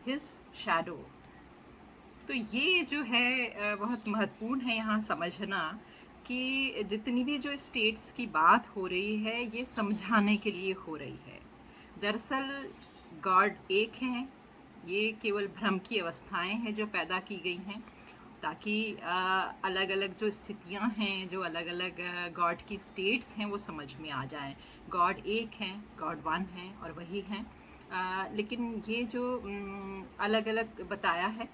his shadow. तो ये जो है बहुत महत्वपूर्ण है यहाँ समझना कि जितनी भी जो स्टेट्स की बात हो रही है ये समझाने के लिए हो रही है। दरअसल गॉड एक हैं, ये केवल भ्रम की अवस्थाएं हैं जो पैदा की गई हैं ताकि अलग अलग जो स्थितियां हैं, जो अलग अलग गॉड की स्टेट्स हैं वो समझ में आ जाएं। गॉड एक हैं, गॉड वन हैं और वही हैं। लेकिन ये जो अलग अलग बताया है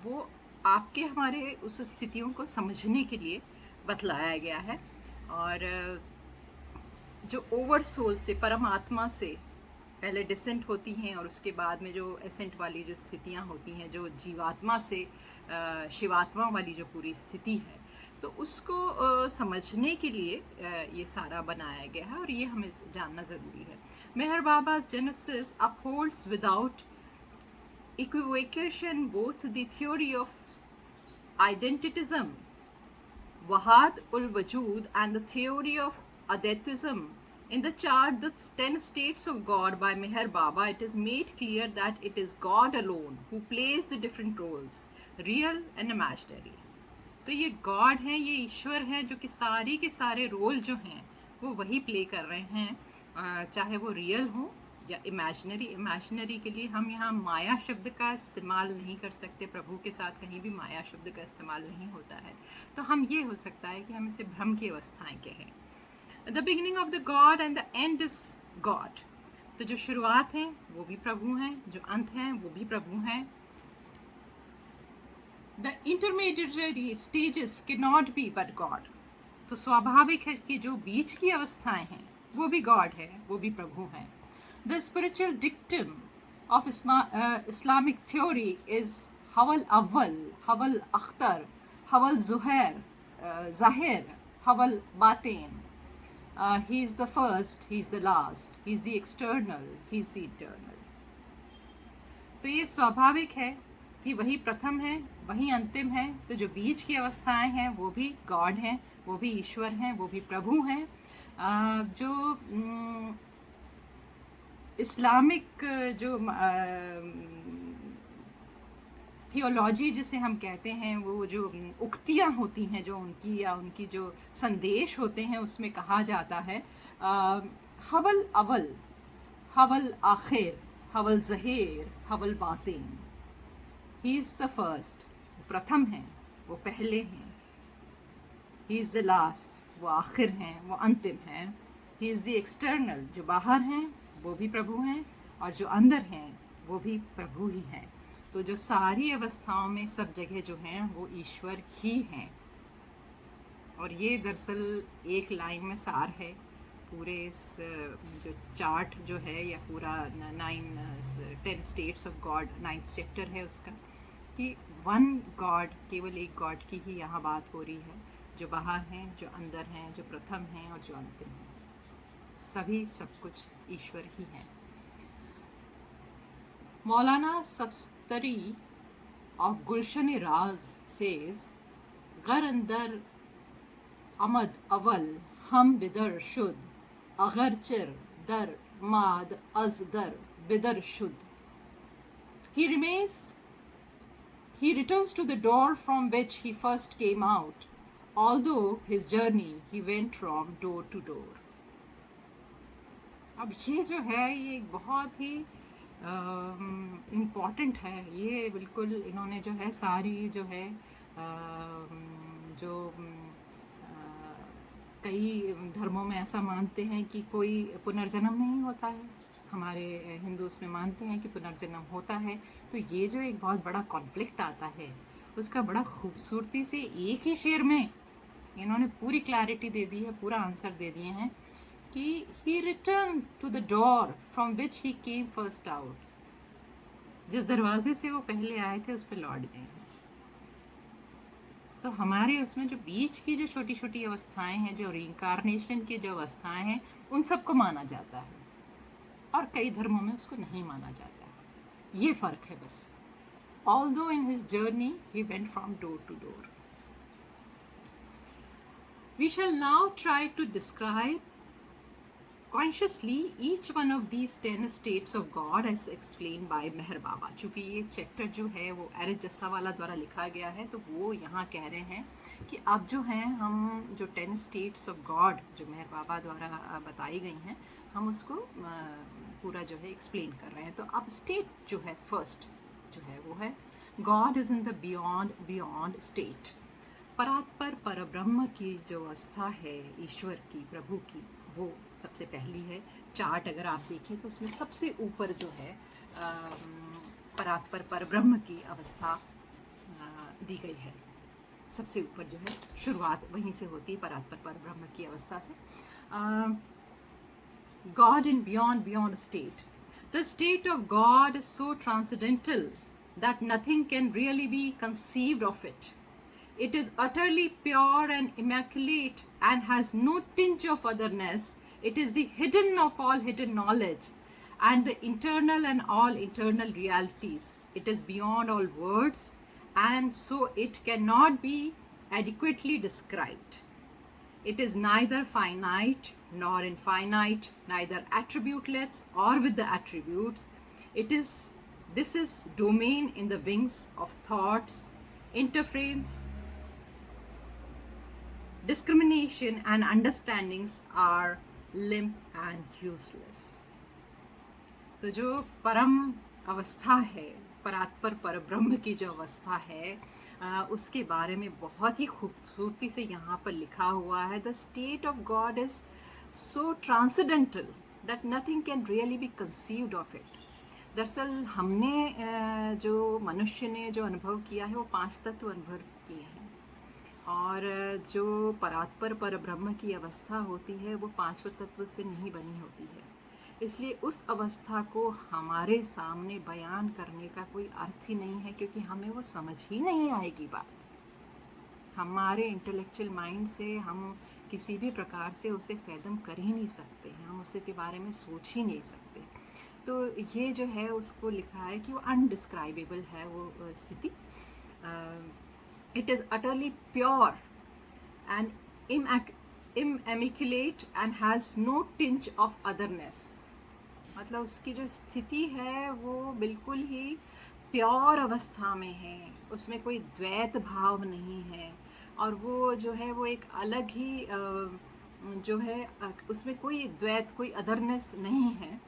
वो आपके हमारे उस स्थितियों को समझने के लिए बतलाया गया है। और जो ओवर सोल से, परमात्मा से पहले डिसेंट होती हैं और उसके बाद में जो एसेंट वाली जो स्थितियाँ होती हैं, जो जीवात्मा से शिवात्मा वाली जो पूरी स्थिति है, तो उसको समझने के लिए ये सारा बनाया गया है और ये हमें जानना ज़रूरी है। मेहर बाबा's Genesis upholds without equivocation both the theory of identitism, Wahad ul Wajud, and the theory of Adaitism. In the chart, The 10 States of God by Meher Baba, it is made clear that it is God alone who plays the different roles, real and imaginary. तो ये God हैं, ये ईश्वर हैं जो कि सारी के सारे रोल जो हैं वो वही प्ले कर रहे हैं, चाहे वो रियल हो या इमेजिनरी। इमेजिनरी के लिए हम यहाँ माया शब्द का इस्तेमाल नहीं कर सकते, प्रभु के साथ कहीं भी माया शब्द का इस्तेमाल नहीं होता है। तो हम ये हो सकता है कि हम इसे भ्रम की अवस्थाएं कहें। The beginning of the God and the end is God. तो जो शुरुआत है वो भी प्रभु हैं, जो अंत हैं वो भी प्रभु हैं। द इंटरमीडिएटरी स्टेजेस के नॉट बी बट गॉड। तो स्वाभाविक है कि जो बीच की अवस्थाएं हैं वो भी गॉड है, वो भी प्रभु हैं। The spiritual dictum of Islamic theory is हवल अव्वल, हवल अख्तर, हवल जुहैर, जाहिर, हवल बातेन। He is the first, he is the last, he is the external, he is the internal. तो ये स्वाभाविक है कि वही प्रथम है, वही अंतिम है। तो जो बीच की अवस्थाएं हैं वो भी गॉड हैं, वो भी ईश्वर हैं, वो भी प्रभु हैं। जो इस्लामिक जो थियोलॉजी जिसे हम कहते हैं, वो जो उक्तियाँ होती हैं जो उनकी, या उनकी जो संदेश होते हैं, उसमें कहा जाता है हवल अवल, हवल आखिर, हवल ज़हीर, हवल बातिन। ही इज़ द फर्स्ट, वो प्रथम हैं, वो पहले हैं। ही इज़ द लास्ट, वो आखिर हैं, वो अंतिम हैं। ही इज़ द एक्सटर्नल, जो बाहर हैं वो भी प्रभु हैं, और जो अंदर हैं वो भी प्रभु ही हैं। तो जो सारी अवस्थाओं में सब जगह जो हैं वो ईश्वर ही हैं। और ये दरअसल एक लाइन में सार है पूरे इस जो चार्ट जो है, या पूरा 10 states of God 9th chapter है उसका, कि वन गॉड, केवल एक गॉड की ही यहाँ बात हो रही है, जो बाहर हैं, जो अंदर हैं, जो प्रथम हैं और जो अंतिम हैं। सभी सब कुछ ईश्वर ही हैं। मौलाना सब्स्तरी ऑफ गुलशन राज सेज, गर अंदर अमद अवल हम बिदर शुद, अगर चिर दर माद अज दर बिदर शुद। He returns to the door from which he first came out, although his journey he went from door to door. अब ये जो है ये बहुत ही इम्पॉर्टेंट है। ये बिल्कुल इन्होंने जो है सारी जो है जो कई धर्मों में ऐसा मानते हैं कि कोई पुनर्जन्म नहीं होता है, हमारे हिंदूज़ में मानते हैं कि पुनर्जन्म होता है। तो ये जो एक बहुत बड़ा कॉन्फ्लिक्ट आता है, उसका बड़ा खूबसूरती से एक ही शेर में इन्होंने पूरी क्लैरिटी दे दी है, पूरा आंसर दे दिए हैं कि he return to the door from which he came first out. जिस दरवाजे से वो पहले आए थे उस पर लौट गए हैं। तो हमारे उसमें जो बीच की जो छोटी छोटी अवस्थाएं हैं, जो रिइंकार्नेशन की जो अवस्थाएं हैं, उन सबको माना जाता है, और कई धर्मों में उसको नहीं माना जाता है। ये फ़र्क है बस। Although in his journey he went from door to door. We shall now try to describe Consciously, each one of these 10 states of God as explained by मेहर बाबा. चूँकि ये चैप्टर जो है वो एरिज जस्सावाला द्वारा लिखा गया है, तो वो यहाँ कह रहे हैं कि अब जो हैं हम जो 10 स्टेट्स ऑफ गॉड जो मेहर बाबा द्वारा बताई गई हैं, हम उसको पूरा जो है एक्सप्लेन कर रहे हैं. तो अब स्टेट जो है फर्स्ट जो है वो है God is in the beyond state. परात्पर परब्रह्म की जो अवस्था है ईश्वर की, प्रभु की, वो सबसे पहली है. चार्ट अगर आप देखें तो उसमें सबसे ऊपर जो है परात्पर परब्रह्म की अवस्था दी गई है. सबसे ऊपर जो है शुरुआत वहीं से होती है, परात्पर परब्रह्म की अवस्था से. God in beyond state. The state of God is so transcendental that nothing can really be conceived of it. It is utterly pure and immaculate and has no tinge of otherness. It is the hidden of all hidden knowledge and the internal and all internal realities. It is beyond all words and so it cannot be adequately described. It is neither finite nor infinite, neither attributeless or with the attributes. This is domain in the wings of thoughts, interference, discrimination and understandings are limp and useless. तो जो परम अवस्था है, परात्पर परब्रह्म की जो अवस्था है, उसके बारे में बहुत ही खूबसूरती से यहाँ पर लिखा हुआ है. The state of God is so transcendental that nothing can really be conceived of it. दरअसल हमने जो मनुष्य ने जो अनुभव किया है वो 5 तत्व अनुभव किए हैं, और जो परात्पर परब्रह्म की अवस्था होती है वो 5 तत्व से नहीं बनी होती है. इसलिए उस अवस्था को हमारे सामने बयान करने का कोई अर्थ ही नहीं है, क्योंकि हमें वो समझ ही नहीं आएगी बात. हमारे इंटेलेक्चुअल माइंड से हम किसी भी प्रकार से उसे फैदम कर ही नहीं सकते हैं, हम उसे के बारे में सोच ही नहीं सकते. तो ये जो है उसको लिखा है कि वो अनडिस्क्राइबेबल है वो स्थिति. It is utterly pure and immaculate and has no tinge of otherness. मतलब उसकी जो स्थिति है वो बिल्कुल ही प्योर अवस्था में है, उसमें कोई द्वैत भाव नहीं है, और वो जो है वो एक अलग ही जो है उसमें कोई द्वैत, कोई अदरनेस नहीं है.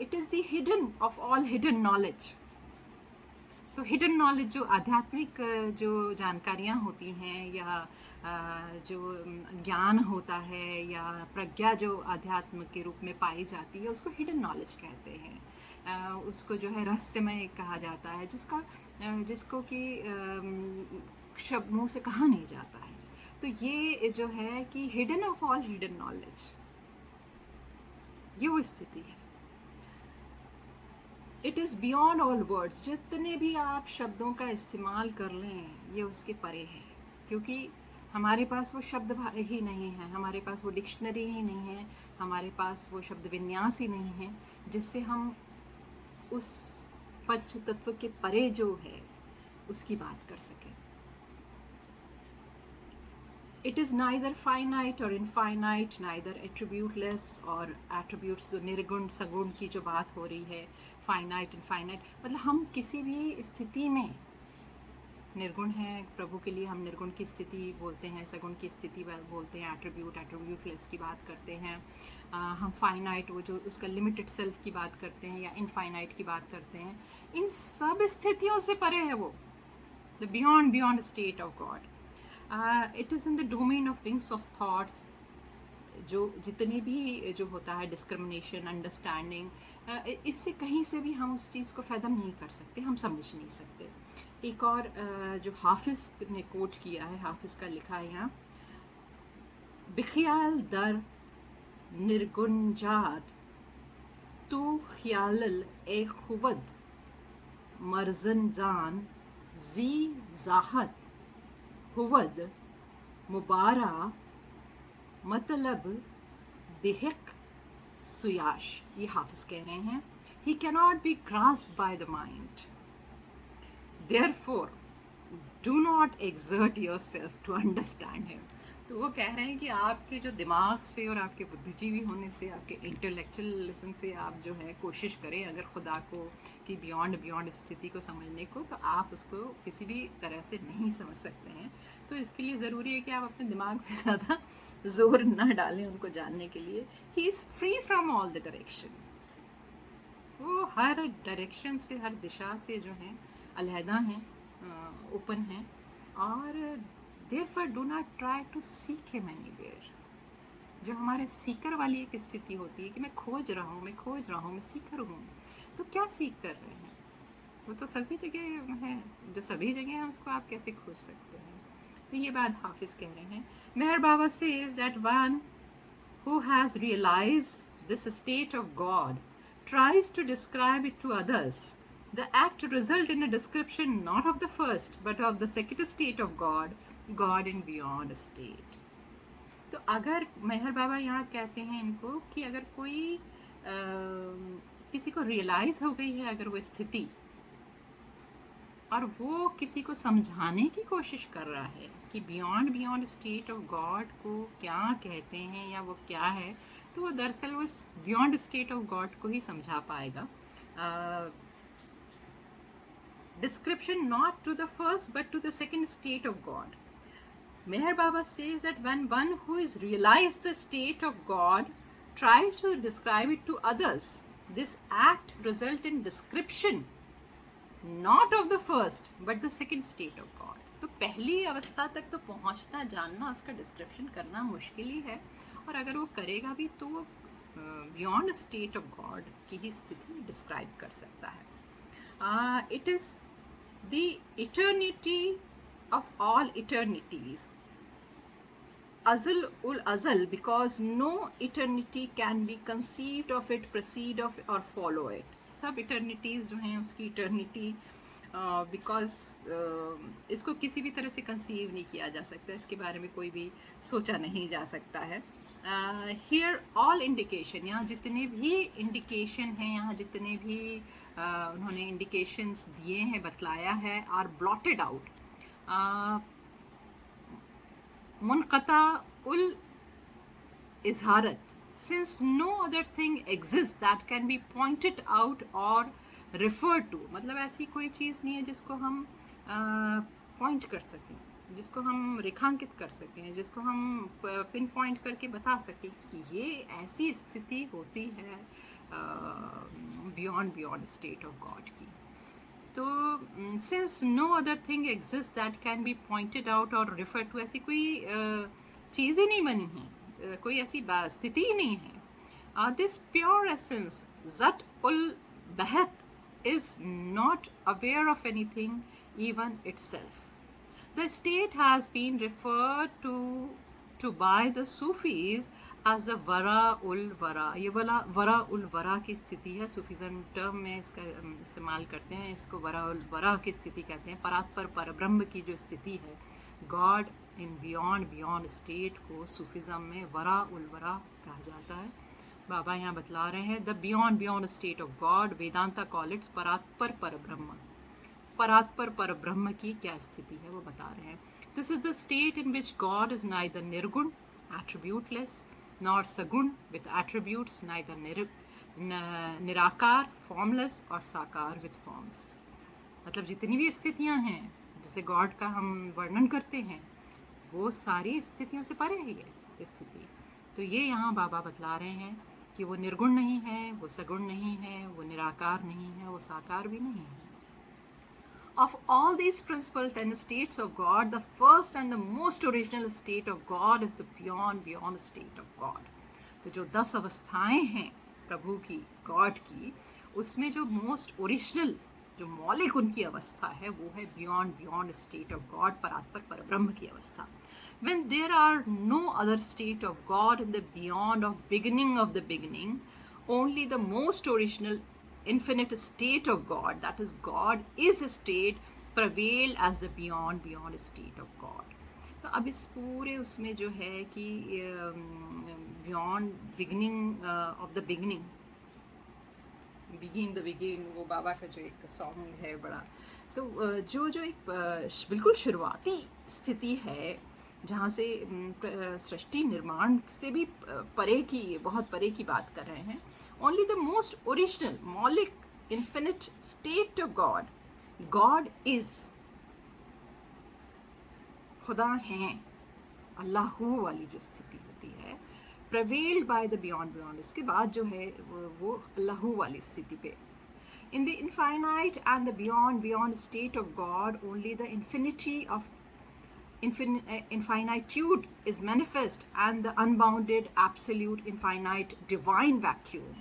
It is the hidden of all hidden knowledge. तो हिडन नॉलेज जो आध्यात्मिक जो जानकारियाँ होती हैं या जो ज्ञान होता है या प्रज्ञा जो आध्यात्म के रूप में पाई जाती है, उसको हिडन नॉलेज कहते हैं. उसको जो है रहस्यमय कहा जाता है, जिसको कि शब्द मुँह से कहा नहीं जाता है. तो ये जो है कि hidden of all hidden knowledge, ये वो स्थिति है. It is beyond all words. जितने भी आप शब्दों का इस्तेमाल कर लें ये उसके परे है, क्योंकि हमारे पास वो शब्द ही नहीं है, हमारे पास वो डिक्शनरी ही नहीं है, हमारे पास वो शब्द विन्यास ही नहीं है जिससे हम उस पंच तत्व के परे जो है उसकी बात कर सकें. It is neither finite or infinite, neither attributeless or attributes. जो निर्गुण सगुण की जो बात हो रही है, finite infinite, मतलब हम किसी भी स्थिति में निर्गुण है प्रभु के लिए, हम निर्गुण की स्थिति बोलते हैं, सगुण की स्थिति बोलते हैं, एट्रीब्यूटलेस की बात करते हैं. हम फाइनाइट वो जो उसका लिमिटेड सेल्फ की बात करते हैं या इनफाइनाइट की बात करते हैं. इन सब स्थितियों से परे है वो, the beyond state of God. It is in the domain of wings of thoughts. जो जितने भी जो होता है डिस्क्रिमिनेशन, अंडरस्टैंडिंग, इससे कहीं से भी हम उस चीज़ को फैदम नहीं कर सकते, हम समझ नहीं सकते. एक और जो हाफिज़ ने कोट किया है, हाफिज़ का लिखा है यहाँ, बिख्याल दर निर्गुंजाद तू ख्याल ए खुवद मर्जन जान जी जाहत हुवद मुबारा मतलब बेहक सुयाश. ये हाफिज़ कह रहे हैं, he cannot be grasped by the mind. Therefore, do not exert yourself to understand him. तो वो कह रहे हैं कि आपके जो दिमाग से और आपके बुद्धिजीवी होने से, आपके इंटेलेक्चुअलिज्म से आप जो है कोशिश करें अगर खुदा को कि बियॉन्ड स्थिति को समझने को, तो आप उसको किसी भी तरह से नहीं समझ सकते हैं। तो इसके लिए ज़रूरी है कि आप अपने दिमाग पे ज़्यादा जोर ना डालें उनको जानने के लिए। He is free from all the direction, वो हर डायरेक्शन से, हर दिशा से जो है अलहदा हैं, ओपन हैं। और therefore do not try to seek him anywhere. जो हमारे सीकर वाली एक स्थिति होती है कि मैं खोज रहा हूँ, मैं सीकर हूँ, तो क्या सीख कर रहे हैं? वो तो सभी जगह है, जो सभी जगह है उसको आप कैसे खोज सकते हैं? तो ये बात हाफिज़ कह रहे हैं। Meher Baba says that one who has realized this state of God tries to describe it to others. The act result in a description not of the first but of the second state of God, God in beyond state. तो अगर मेहर बाबा यहाँ कहते हैं इनको कि अगर कोई किसी को रियलाइज हो गई है अगर वो स्थिति, और वो किसी को समझाने की कोशिश कर रहा है कि बियॉन्ड स्टेट ऑफ गॉड को क्या कहते हैं या वो क्या है, तो वो दरअसल वो बियॉन्ड स्टेट ऑफ गॉड को ही समझा पाएगा। Description not to the first but to the second state of God. Meher Baba says that when one who is realized the state of God tries to describe it to others, this act result in description not of the first but the second state of God. तो पहली अवस्था तक तो पहुंचना, जानना, उसका description करना मुश्किल ही है, और अगर वो करेगा भी तो वो बियॉन्ड स्टेट ऑफ गॉड की ही स्थिति डिस्क्राइब कर सकता है। It is the eternity of all eternities, azal ul azal, because no eternity can be conceived of it, precede of or follow it. सब eternities जो हैं उसकी eternity because इसको किसी भी तरह से कंसीव नहीं किया जा सकता, इसके बारे में कोई भी सोचा नहीं जा सकता है। here all indication, यहाँ जितने भी इंडिकेशन हैं, यहाँ जितने भी उन्होंने इंडिकेशंस दिए हैं, बतलाया है, आर ब्लॉटेड आउट, मुनक़ता उल इज़हारत, since no other thing exists that can be pointed out or referred to। मतलब ऐसी कोई चीज़ नहीं है जिसको हम पॉइंट कर सकें, जिसको हम रेखांकित कर सकें, जिसको हम पिन पॉइंट करके बता सकें कि ये ऐसी स्थिति होती है बियॉन्ड स्टेट ऑफ गॉड की। तो since no other thing exist that can be pointed out or refer to, ऐसी कोई चीज़ ही नहीं बनी है, कोई ऐसी स्थिति ही नहीं है। दिस प्योर एसेंस ज़ट उल बहत is not aware of anything even itself। The state has been referred to by the Sufis as the वरा उल वरा। ये वरा उल वरा की स्थिति है, सूफीज़म टर्म में इसका इस्तेमाल करते हैं, इसको वरा उल वरा की स्थिति कहते हैं। परात्पर परब्रह्म की जो स्थिति है, गॉड इन बियॉन्ड स्टेट को सूफीज़म में वरा उल वरा कहा जाता है। बाबा यहाँ बतला रहे हैं the beyond state of God, Vedanta call its Paratpar Parabrahm. परात्पर परब्रह्म की क्या स्थिति है वो बता रहे हैं। This is the state in which God is neither निर्गुण एट्रीब्यूटलेस नॉर सगुण विथ एट्रीब्यूट्स, नाइदर निराकार फॉर्मलेस और साकार विथ फॉर्म्स। मतलब जितनी भी स्थितियां हैं जिसे गॉड का हम वर्णन करते हैं वो सारी स्थितियों से परे है ये स्थिति। तो ये यहाँ बाबा बतला रहे हैं कि वो निर्गुण नहीं है, वो सगुण नहीं है, वो निराकार नहीं है, वो साकार भी नहीं है। Of all these principal 10 states of God, the first and the most original state of God is the beyond state of God. तो जो 10 अवस्थाएं हैं प्रभु की, गॉड की, उसमें जो मोस्ट ओरिजिनल, जो मौलिक उनकी अवस्था है वो है बियॉन्ड स्टेट ऑफ गॉड, परात्पर परब्रह्म की अवस्था। When there are no other state of God in the beyond of beginning, only the most original infinite state of God, that is God is a state, prevail as the beyond state of God। तो अब इस पूरे उसमें जो है कि beyond beginning of the beginning, begin वो बाबा का जो एक सॉन्ग है बड़ा, तो जो एक बिल्कुल शुरुआती स्थिति है जहाँ से सृष्टि निर्माण से भी परे की, बहुत परे की बात कर रहे हैं। ओनली द मोस्ट ओरिजिनल मौलिक infinite state of God, God is, खुदा हैं, अल्लाहू वाली जो स्थिति होती है, prevailed by the beyond, उसके बाद जो है वो अल्लाहू वाली स्थिति पे। In the infinite and the beyond state of God, only the infinity of infinitude is manifest, and the unbounded absolute infinite divine vacuum,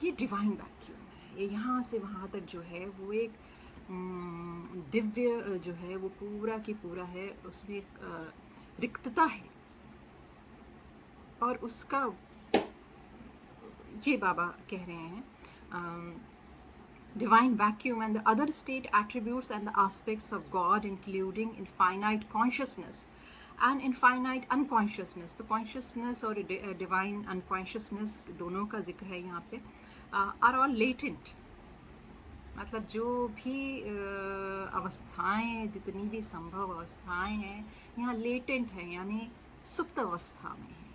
ये divine vacuum है, ये यहाँ से वहाँ तक जो है वो एक दिव्य जो है वो पूरा की पूरा है, उसमें एक रिक्तता है, और उसका ये बाबा कह रहे हैं divine vacuum and the other state attributes and the aspects of God, including infinite consciousness and infinite unconsciousness. तो consciousness और divine unconsciousness दोनों का जिक्र है यहाँ पे, are all latent, मतलब जो भी अवस्थाएं, जितनी भी संभव अवस्थाएं हैं यहाँ लेटेंट है, यानी सुप्त अवस्था में है।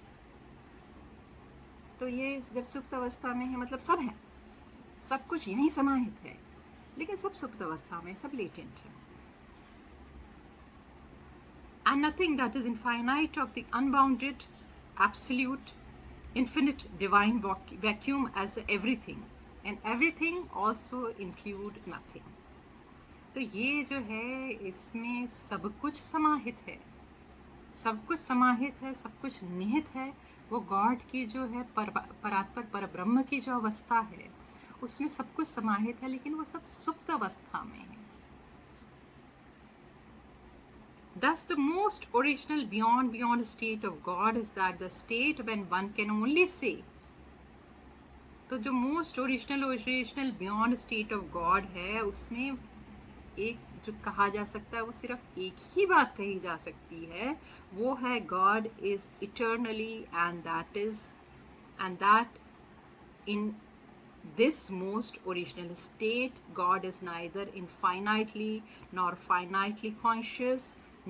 तो ये जब सुप्त अवस्था में है मतलब सब है, सब कुछ यहीं समाहित है, लेकिन सब सुप्त अवस्था में, सब लेटेंट है। And nothing that is infinite of the unbounded, absolute, infinite divine vacuum as the everything, and everything also include nothing. तो ये जो है इसमें सब कुछ समाहित है, सब कुछ समाहित है, सब कुछ निहित है। वो गॉड की जो है परात्पर परब्रह्म की जो अवस्था है उसमें सब कुछ समाहित है, लेकिन वो सब सुप्त अवस्था में है। Thus the most original beyond state of God is that the state when one can only say, तो जो most original beyond state of God है उसमें एक जो कहा जा सकता है वो सिर्फ एक ही बात कही जा सकती है, वो है God is eternally and that in this most original state God is neither infinitely nor finitely conscious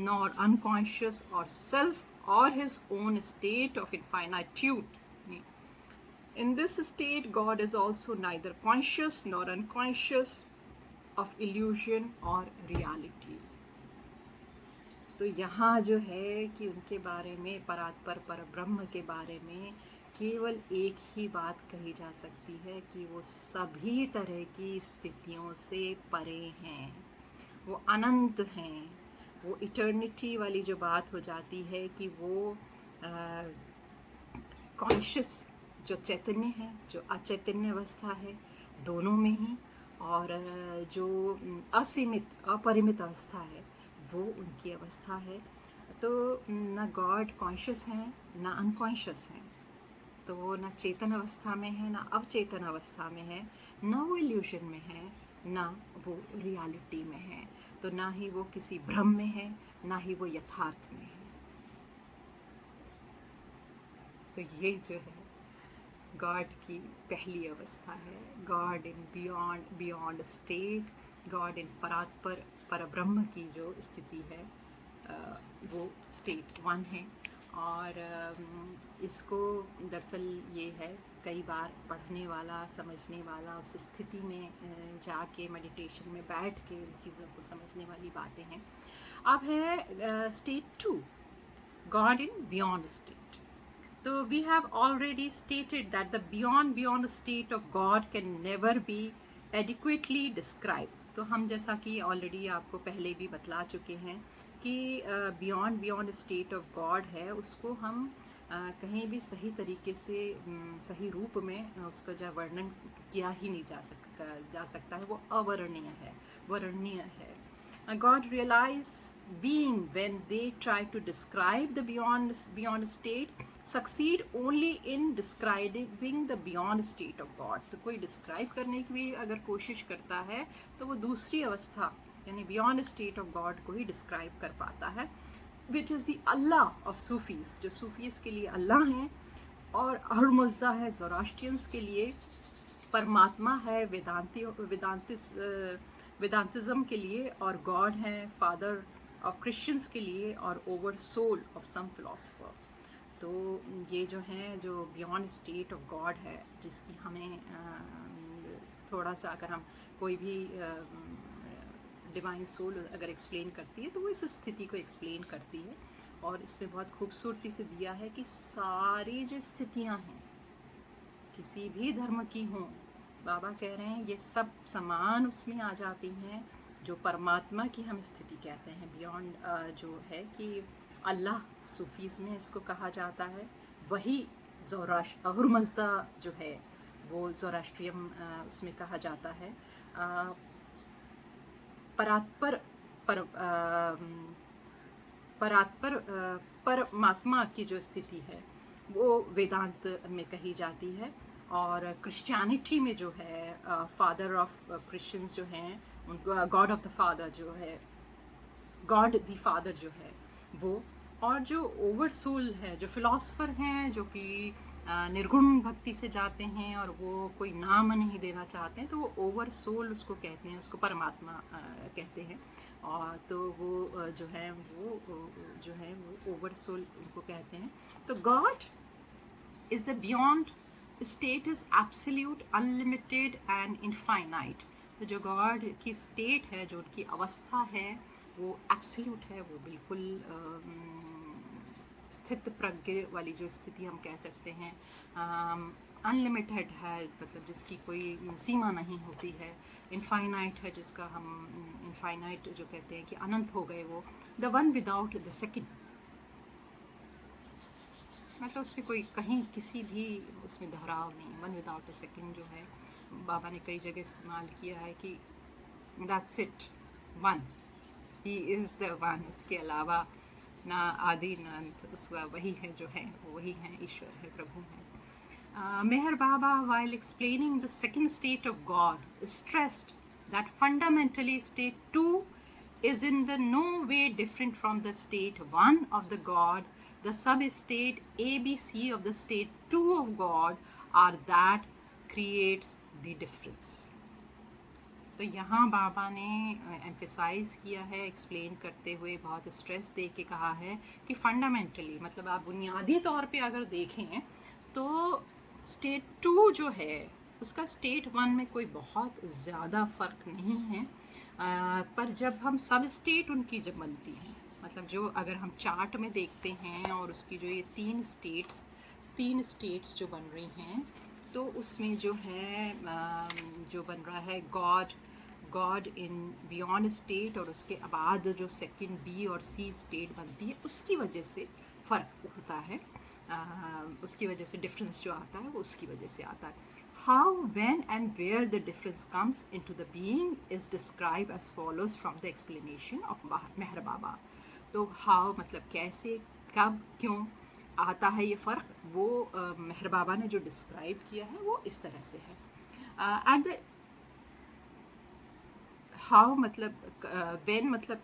nor unconscious or self or his own state of infinitude. In this state God is also neither conscious nor unconscious of illusion or reality. तो यहाँ जो है कि उनके बारे में, परात्पर परब्रह्म के बारे में केवल एक ही बात कही जा सकती है कि वो सभी तरह की स्थितियों से परे हैं, वो अनंत हैं, वो इटर्निटी वाली जो बात हो जाती है कि वो कॉन्शियस जो चैतन्य है, जो अचैतन्य अवस्था है, दोनों में ही, और जो असीमित अपरिमित अवस्था है वो उनकी अवस्था है। तो न गॉड कॉन्शियस है ना अनकॉन्शियस है, तो वो ना चेतन अवस्था में है ना अवचेतन अवस्था में है, ना वो इल्यूशन में है ना वो रियलिटी में है, तो ना ही वो किसी भ्रम में है ना ही वो यथार्थ में है। तो ये जो है गॉड की पहली अवस्था है, God in beyond state, God इन परात्पर परब्रह्म की जो स्थिति है वो स्टेट 1 है। और इसको दरअसल ये है कई बार पढ़ने वाला, समझने वाला, उस स्थिति में जाके मेडिटेशन में बैठ के उन चीज़ों को समझने वाली बातें हैं। अब है state 2, God in beyond state. तो we have already stated that the beyond state of God can never be adequately describe. तो हम जैसा कि ऑलरेडी आपको पहले भी बतला चुके हैं कि बियॉन्ड स्टेट ऑफ गॉड है, उसको हम कहीं भी सही तरीके से सही रूप में उसका जो वर्णन किया ही नहीं जा सकता है, वो अवर्णनीय है, वर्णनीय है। God realize being when they try to describe the beyond state succeed only in describing the beyond state of God। तो कोई डिस्क्राइब करने की भी अगर कोशिश करता है तो वो दूसरी अवस्था यानी बियॉन्ड स्टेट ऑफ गॉड को ही डिस्क्राइब कर पाता है, which is the Allah of Sufis. जो सूफीज़ के लिए अल्लाह हैं और हरमुज़दा है ज़ोरास्ट्रियंस के लिए परमात्मा है, वेदांतिज्म के लिए, और गॉड है फादर और क्रिश्चियंस के लिए और over soul of some philosopher. तो ये जो हैं जो बियॉन्ड स्टेट ऑफ गॉड है, जिसकी हमें थोड़ा सा अगर हम कोई भी डिवाइन सोल अगर एक्सप्लेन करती है तो वो इस स्थिति को एक्सप्लेन करती है। और इसमें बहुत खूबसूरती से दिया है कि सारी जो स्थितियां हैं किसी भी धर्म की हों, बाबा कह रहे हैं ये सब समान उसमें आ जाती हैं। जो परमात्मा की हम स्थिति कहते हैं बियॉन्ड जो है कि अल्लाह, सूफीज़ में इसको कहा जाता है, वही अहुरमज़दा जो है वो ज़ोरास्ट्रियम उसमें कहा जाता है। परात्पर पर परात्पर परमात्मा की जो स्थिति है वो वेदांत में कही जाती है। और क्रिश्चियनिटी में जो है फादर ऑफ क्रिश्चियंस जो हैं उनको गॉड ऑफ द फादर जो है, गॉड द फादर जो है वो। और जो ओवर सोल है, जो फिलोसफर हैं जो कि निर्गुण भक्ति से जाते हैं और वो कोई नाम नहीं देना चाहते हैं, तो वो ओवर सोल उसको कहते हैं, उसको परमात्मा कहते हैं। और तो वो जो है वो ओवर सोल उनको कहते हैं। तो God is the beyond state is absolute, unlimited and infinite। तो जो गॉड की स्टेट है, जो उनकी अवस्था है, वो एब्सोल्यूट है, वो बिल्कुल स्थित प्रज्ञ वाली जो स्थिति हम कह सकते हैं। अनलिमिटेड है, मतलब जिसकी कोई सीमा नहीं होती है। इनफाइनाइट है, जिसका हम इनफाइनाइट जो कहते हैं कि अनंत हो गए वो। The one without the second, मतलब उसमें कोई कहीं किसी भी उसमें दोहराव नहीं। वन विदाउट अ सेकेंड जो है बाबा ने कई जगह इस्तेमाल किया है कि that's it, one, he is the one, उसके अलावा ना आदि ना अंत, उसका वही है जो है, वही है, ईश्वर है, प्रभु है। मेहर बाबा while explaining the second state of God stressed that fundamentally state 2 is in the no way different from the state 1 of the God. The sub-state ABC of the state 2 of God are that creates the difference। तो यहाँ बाबा ने emphasise किया है, explain करते हुए बहुत stress दे के कहा है कि फंडामेंटली, मतलब आप बुनियादी तौर पे अगर देखें तो स्टेट 2 जो है उसका स्टेट 1 में कोई बहुत ज़्यादा फ़र्क नहीं है। पर जब हम सब स्टेट उनकी जब बनती हैं, मतलब जो अगर हम चार्ट में देखते हैं और उसकी जो ये तीन स्टेट्स जो बन रही हैं, तो उसमें जो है जो बन रहा है गॉड इन बियॉन्ड स्टेट, और उसके बाद जो सेकंड बी और सी स्टेट बनती है उसकी वजह से फ़र्क होता है। उसकी वजह से डिफरेंस जो आता है वो उसकी वजह से आता है। How, when and where the difference comes into the being is describe as follows from the explanation of Meher Baba. तो हाउ मतलब कैसे, कब, क्यों आता है ये फ़र्क, वो मेहर बाबा ने जो डिस्क्राइब किया है वो इस तरह से है। एट द हाउ मतलब व्हेन मतलब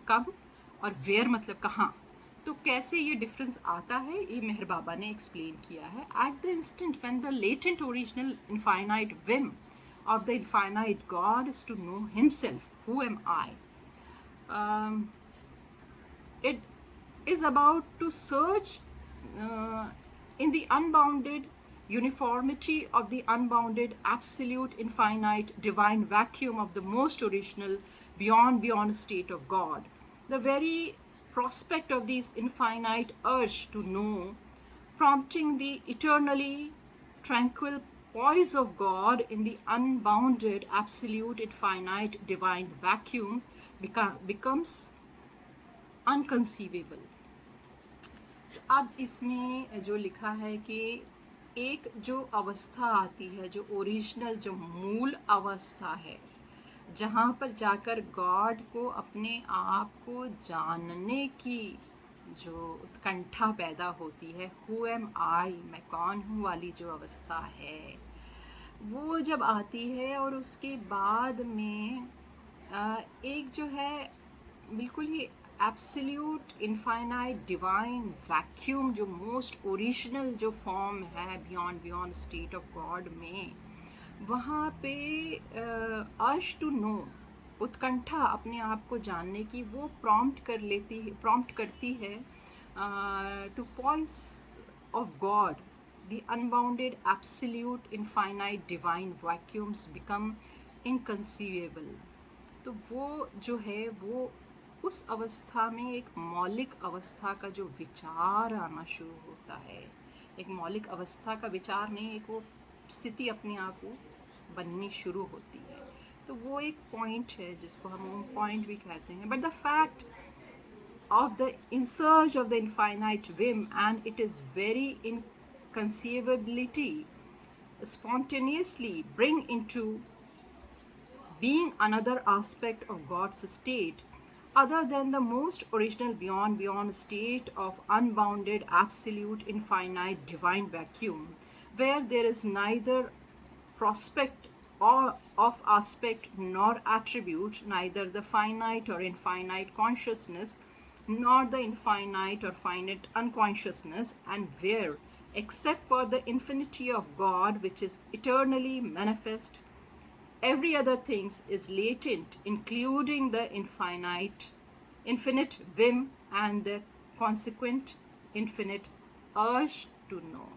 कब, और वेयर मतलब कहाँ। तो कैसे ये डिफरेंस आता है ये मेहर बाबा ने एक्सप्लेन किया है। At the instant when the latent original infinite Vim of the infinite God is to know himself, who am I. It is about to search in the unbounded uniformity of the unbounded, absolute, infinite, divine vacuum of the most original, beyond state of God. The very prospect of this infinite urge to know, prompting the eternally tranquil poise of God in the unbounded, absolute, infinite, divine vacuums becomes unconceivable। अब इसमें जो लिखा है कि एक जो अवस्था आती है, जो ओरिजिनल, जो मूल अवस्था है, जहाँ पर जाकर गॉड को अपने आप को जानने की जो उत्कंठा पैदा होती है, हु एम आई, मैं कौन हूँ वाली जो अवस्था है, वो जब आती है। और उसके बाद में एक जो है बिल्कुल ही एब्सोल्यूट, इनफाइनाइट, डिवाइन वैक्यूम, जो मोस्ट ओरिजिनल जो फॉर्म है बियॉन्ड स्टेट ऑफ गॉड में, वहाँ पे अर्श टू नो, उत्कंठा अपने आप को जानने की वो प्रॉम्प्ट करती है to poise of God the unbounded absolute infinite divine vacuums become inconceivable. तो वो जो है वो उस अवस्था में एक मौलिक अवस्था का जो विचार आना शुरू होता है, एक मौलिक अवस्था का विचार नहीं, एक वो स्थिति अपने आप को बननी शुरू होती है। तो वो एक पॉइंट है जिसको हम पॉइंट भी कहते हैं। But the fact of the in search of the infinite whim, and it is very inconceivability spontaneously bring into being another aspect of God's state, other than the most original beyond state of unbounded, absolute, infinite, divine vacuum, where there is neither prospect or of aspect nor attribute, neither the finite or infinite consciousness, nor the infinite or finite unconsciousness, and where, except for the infinity of God, which is eternally manifest, every other thing is latent, including the infinite whim and the consequent infinite urge to know.